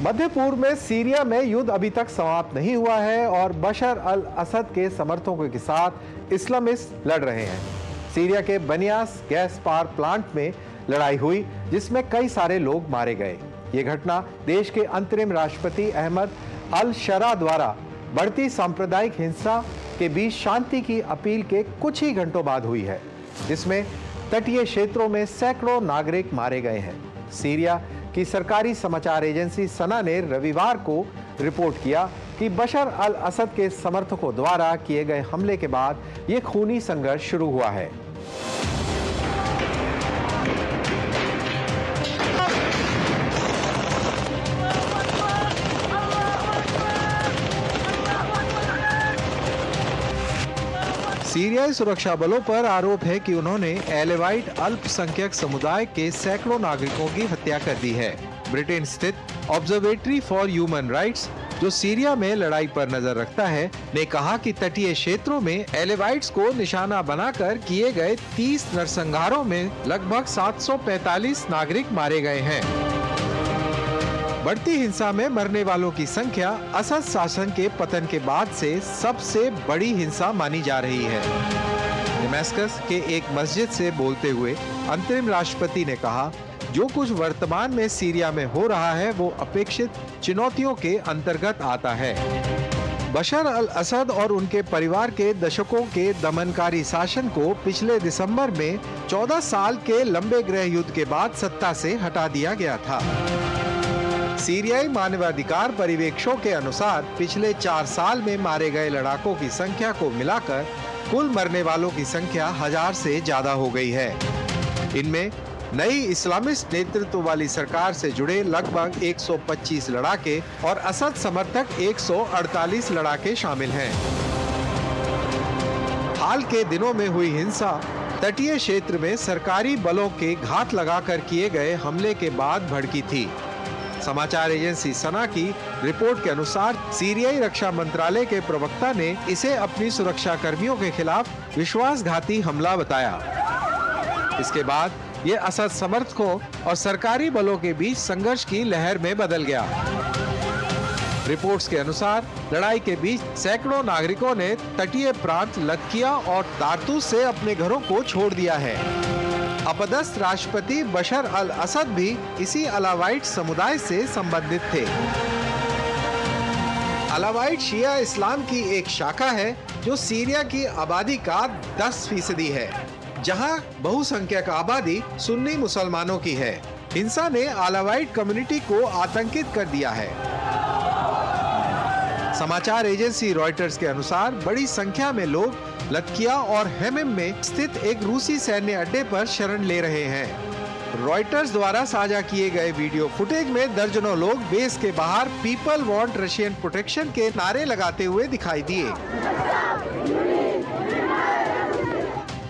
मध्य पूर्व में सीरिया में युद्ध अभी तक समाप्त नहीं हुआ है और बशर अल असद के समर्थकों के साथ इस्लामिस्ट लड़ रहे हैं। सीरिया के बनियास गैस पावर प्लांट में लड़ाई हुई जिसमें कई सारे लोग मारे गए। ये घटना देश के अंतरिम राष्ट्रपति अहमद अल शरा द्वारा बढ़ती सांप्रदायिक हिंसा के बीच शांति की अपील के कुछ ही घंटों बाद हुई है, जिसमें तटीय क्षेत्रों में सैकड़ों नागरिक मारे गए हैं। सीरिया की सरकारी समाचार एजेंसी सना ने रविवार को रिपोर्ट किया कि बशर अल असद के समर्थकों द्वारा किए गए हमले के बाद यह खूनी संघर्ष शुरू हुआ है। सीरियाई सुरक्षा बलों पर आरोप है कि उन्होंने एलेवाइट अल्पसंख्यक समुदाय के सैकड़ों नागरिकों की हत्या कर दी है। ब्रिटेन स्थित ऑब्जर्वेटरी फॉर ह्यूमन राइट्स, जो सीरिया में लड़ाई पर नजर रखता है, ने कहा कि तटीय क्षेत्रों में एलेवाइट्स को निशाना बनाकर किए गए 30 नरसंहारों में लगभग 745 नागरिक मारे गए हैं। बढ़ती हिंसा में मरने वालों की संख्या असद शासन के पतन के बाद से सबसे बड़ी हिंसा मानी जा रही है। दमिश्क के एक मस्जिद से बोलते हुए अंतरिम राष्ट्रपति ने कहा, जो कुछ वर्तमान में सीरिया में हो रहा है वो अपेक्षित चुनौतियों के अंतर्गत आता है। बशर अल असद और उनके परिवार के दशकों के दमनकारी शासन को पिछले दिसंबर में 14 साल के लंबे गृह युद्ध के बाद सत्ता से हटा दिया गया था। सीरियाई मानवाधिकार परिवेक्षकों के अनुसार पिछले 4 साल में मारे गए लड़ाकों की संख्या को मिलाकर कुल मरने वालों की संख्या 1000 से ज्यादा हो गई है। इनमें नई इस्लामिस्ट नेतृत्व वाली सरकार से जुड़े लगभग 125 लड़ाके और असद समर्थक 148 लड़ाके शामिल हैं। हाल के दिनों में हुई हिंसा तटीय क्षेत्र में सरकारी बलों के घात लगाकर किए गए हमले के बाद भड़की थी। समाचार एजेंसी सना की रिपोर्ट के अनुसार सीरियाई रक्षा मंत्रालय के प्रवक्ता ने इसे अपनी सुरक्षा कर्मियों के खिलाफ विश्वासघाती हमला बताया। इसके बाद ये असद समर्थकों और सरकारी बलों के बीच संघर्ष की लहर में बदल गया। रिपोर्ट्स के अनुसार लड़ाई के बीच सैकड़ों नागरिकों ने तटीय प्रांत लतकिया और तारतूस से अपने घरों को छोड़ दिया है। अपदस्थ राष्ट्रपति बशर अल असद भी इसी अलावाइट समुदाय से संबंधित थे। अलावाइट शिया इस्लाम की एक शाखा है जो सीरिया की आबादी का 10% है, जहां बहुसंख्यक आबादी सुन्नी मुसलमानों की है। हिंसा ने अलावाइट कम्युनिटी को आतंकित कर दिया है। समाचार एजेंसी रॉयटर्स के अनुसार बड़ी संख्या में लोग लतकिया और हेमिम में स्थित एक रूसी सैन्य अड्डे पर शरण ले रहे हैं। रॉयटर्स द्वारा साझा किए गए वीडियो फुटेज में दर्जनों लोग बेस के बाहर पीपल वांट रशियन प्रोटेक्शन के नारे लगाते हुए दिखाई दिए।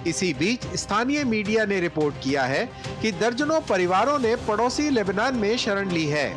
इसी बीच स्थानीय मीडिया ने रिपोर्ट किया है कि दर्जनों परिवारों ने पड़ोसी लेबनान में शरण ली है।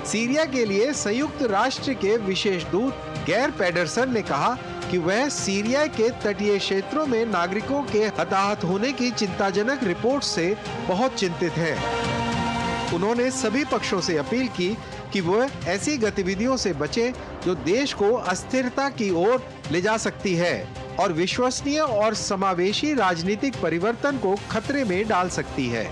सीरिया के लिए संयुक्त राष्ट्र के विशेष दूत गैर पेडरसन ने कहा कि वह सीरिया के तटीय क्षेत्रों में नागरिकों के हताहत होने की चिंताजनक रिपोर्ट से बहुत चिंतित हैं। उन्होंने सभी पक्षों से अपील की कि वह ऐसी गतिविधियों से बचें जो देश को अस्थिरता की ओर ले जा सकती है और विश्वसनीय और समावेशी राजनीतिक परिवर्तन को खतरे में डाल सकती है।